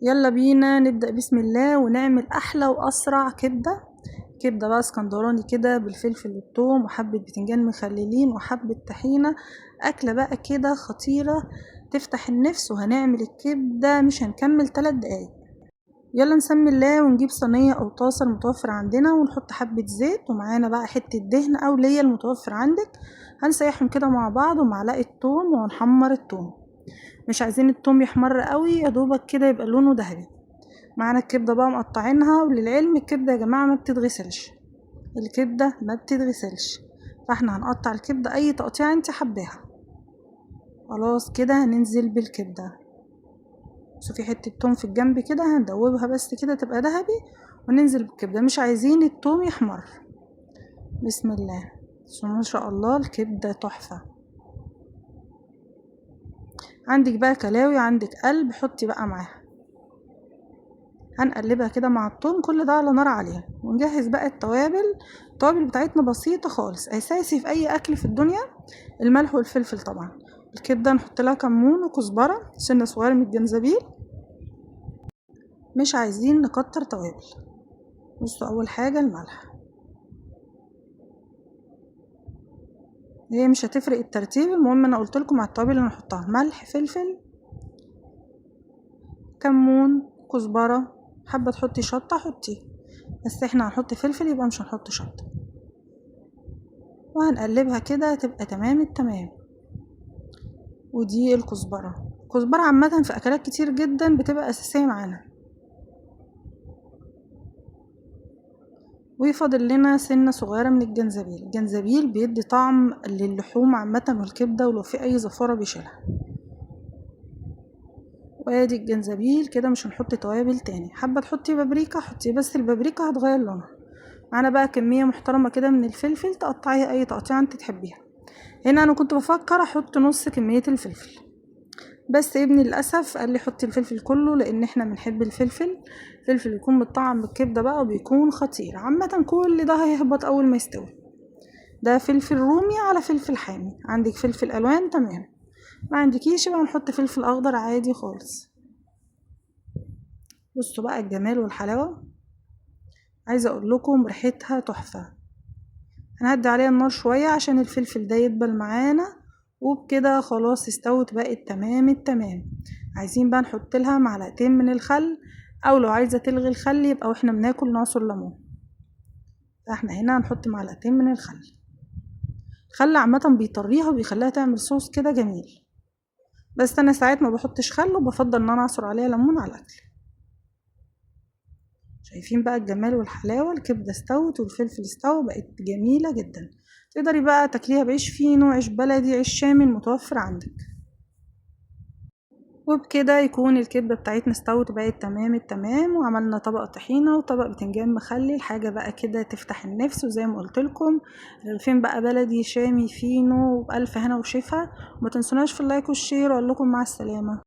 يلا بينا نبدأ بسم الله ونعمل احلى واسرع كبدة بقى اسكندراني كده بالفلفل والثوم وحبة بتنجان مخللين وحبة طحينة. اكلة بقى كده خطيرة تفتح النفس، وهنعمل الكبدة مش هنكمل 3 دقايق. يلا نسمي الله ونجيب صينية او طاسة المتوفر عندنا ونحط حبة زيت ومعانا بقى حتة دهن او ليا المتوفر عندك. هنسيحهم كده مع بعض ومعلقة ثوم وهنحمر الثوم. مش عايزين الثوم يحمر قوي، يا دوبك كده يبقى لونه ذهبي. معانا الكبده بقى مقطعينها، وللعلم الكبده يا جماعه ما بتتغسلش، الكبده ما بتتغسلش، فاحنا هنقطع الكبده اي تقطيع انت حباها. خلاص كده هننزل بالكبده. شوفي حته توم في الجنب كده هندوبها بس كده تبقى ذهبي، وننزل بالكبده. مش عايزين التوم يحمر. بسم الله، ما شاء الله الكبده تحفه. عندك بقى كلاوي، عندك قلب، حطي بقى معاها. هنقلبها كده مع الثوم، كل ده على نار عالية. ونجهز بقى التوابل بتاعتنا بسيطة خالص، اساسي في اي اكل في الدنيا الملح والفلفل طبعا. الكبدة نحط لها كمون وكزبرة، سنة صغيرة من الجنزبيل. مش عايزين نكتر توابل. بصوا اول حاجة الملح، هي مش هتفرق الترتيب، المهم انا قلت لكم على التوابل اللي هنحطها: ملح، فلفل، كمون، كزبرة. حابة تحطي شطة حطي، بس احنا هنحط فلفل يبقى مش هنحط شطة. وهنقلبها كده تبقى تمام التمام. ودي الكزبرة عامة في اكلات كتير جدا بتبقى اساسية معانا. ويفضل لنا سنة صغيرة من الجنزبيل بيدي طعم للحوم عامة والكبدة، ولو في اي زفارة بيشيلها. وادي الجنزبيل كده، مش هنحط توابل تاني. حابة تحطي بابريكا حطي، بس البابريكا هتغير لونها. معانا بقى كمية محترمة كده من الفلفل، تقطعيها اي تقطيع انت تحبيها. هنا انا كنت بفكر احط نص كمية الفلفل، بس ابني للاسف قال لي حطي الفلفل كله، لان احنا بنحب الفلفل يكون متطعم بالكبده بقى وبيكون خطير. عامه كل ده هيهبط اول ما يستوي. ده فلفل رومي على فلفل حامي، عندك فلفل الوان تمام، ما عندكيش بقى نحط فلفل اخضر عادي خالص. بصوا بقى الجمال والحلاوه، عايزه اقول لكم ريحتها تحفه. هنهدي عليها النار شويه عشان الفلفل ده يدبل معانا. وبكده خلاص استوت، بقت تمام التمام. عايزين بقى نحط لها معلقتين من الخل، او لو عايزه تلغي الخل يبقى واحنا بناكل نعصر ليمون. احنا هنا هنحط معلقتين من الخل عامه بيطريها وبيخليها تعمل صوص كده جميل. بس انا ساعات ما بحطش خل، وبفضل ان انا اعصر عليها ليمون على الاكل. شايفين بقى الجمال والحلاوه، الكبده استوت والفلفل استوى، بقت جميله جدا. تقدري بقى تاكليها بعيش فينو، عيش بلدي، عيش شامي المتوفر عندك. وبكده يكون الكبدة بتاعتنا استوت وبقت تمام التمام. وعملنا طبق طحينة وطبق بتنجان مخلل، حاجة بقى كده تفتح النفس. وزي ما قلتلكم رغيفين بقى بلدي شامي فينو، وبألف هنا وشفا. وما تنسوناش في اللايك والشير، واقول لكم مع السلامة.